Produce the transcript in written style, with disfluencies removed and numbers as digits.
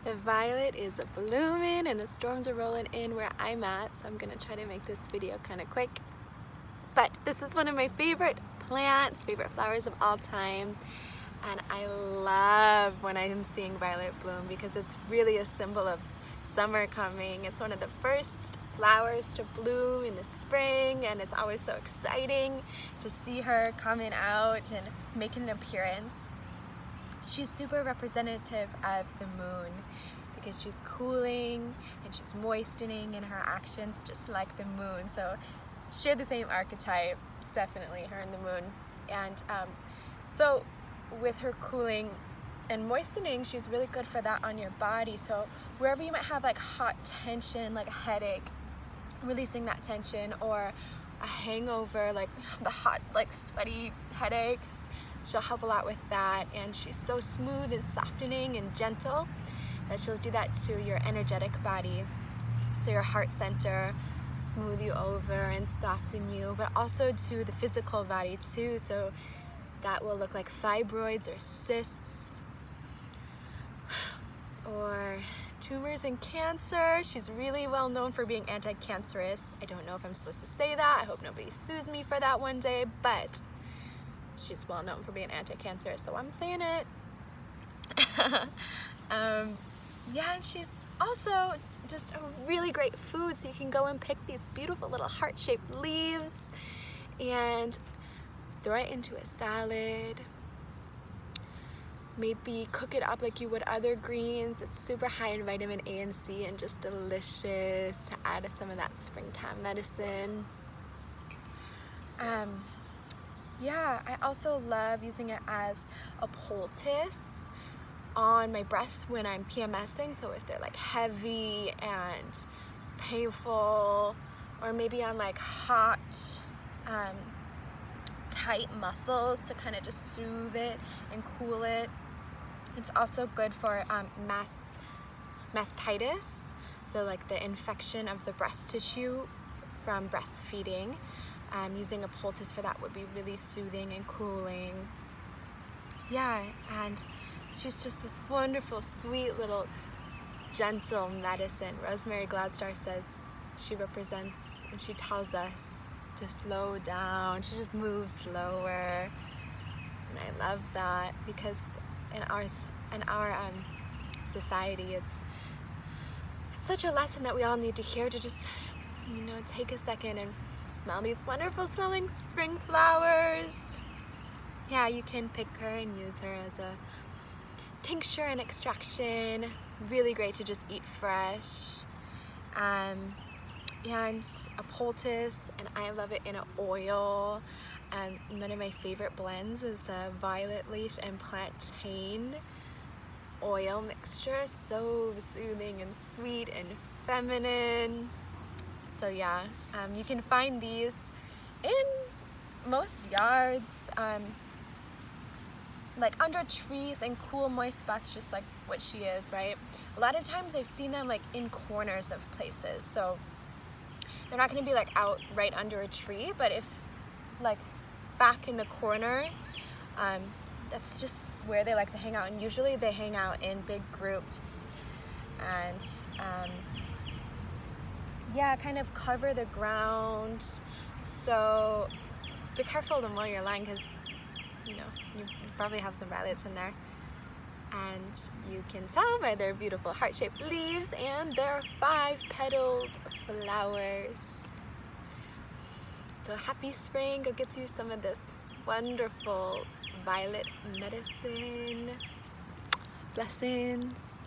The violet is blooming and the storms are rolling in where I'm at, so I'm gonna try to make this video kind of quick. But this is one of my favorite plants, favorite flowers of all time, and I love when I'm seeing violet bloom because it's really a symbol of summer coming. It's one of the first flowers to bloom in the spring, and it's always so exciting to see her coming out and making an appearance. She's super representative of the moon because she's cooling and she's moistening in her actions just like the moon. So share the same archetype, definitely, her and the moon. And so with her cooling and moistening, she's really good for that on your body. So wherever you might have like hot tension, like a headache, releasing that tension, or a hangover, like the hot, like sweaty headaches, she'll help a lot with that. And she's so smooth and softening and gentle that she'll do that to your energetic body, so your heart center, smooth you over and soften you, but also to the physical body too. So that will look like fibroids or cysts or tumors and cancer. She's really well known for being anti-cancerous. I don't know if I'm supposed to say that. I hope nobody sues me for that one day, but she's well known for being anti-cancerous, so I'm saying it. Yeah, and she's also just a really great food, so you can go and pick these beautiful little heart-shaped leaves and throw it into a salad. Maybe cook it up like you would other greens. It's super high in vitamin A and C and just delicious to add to some of that springtime medicine. Yeah, I also love using it as a poultice on my breasts when I'm PMSing. So if they're like heavy and painful, or maybe on like hot, tight muscles, to kind of just soothe it and cool it. It's also good for mastitis, so like the infection of the breast tissue from breastfeeding. Using a poultice for that would be really soothing and cooling. Yeah, and she's just this wonderful, sweet little gentle medicine. Rosemary Gloudstar says she represents and she tells us to slow down. She just moves slower, and I love that because in our society, it's such a lesson that we all need to hear, to just, you know, take a second and smell these wonderful smelling spring flowers. Yeah, you can pick her and use her as a tincture and extraction. Really great to just eat fresh. And a poultice, and I love it in an oil. One of my favorite blends is a violet leaf and plantain oil mixture. So soothing and sweet and feminine. So yeah, you can find these in most yards, like under trees and cool, moist spots, just like what she is, right? A lot of times I've seen them like in corners of places, so they're not going to be like out right under a tree, but if like back in the corner, that's just where they like to hang out. And usually they hang out in big groups, and yeah, kind of cover the ground. So be careful the mow your lawn, because you know you probably have some violets in there, and you can tell by their beautiful heart-shaped leaves and their 5-petaled flowers. So happy spring. Go get you some of this wonderful violet medicine. Blessings.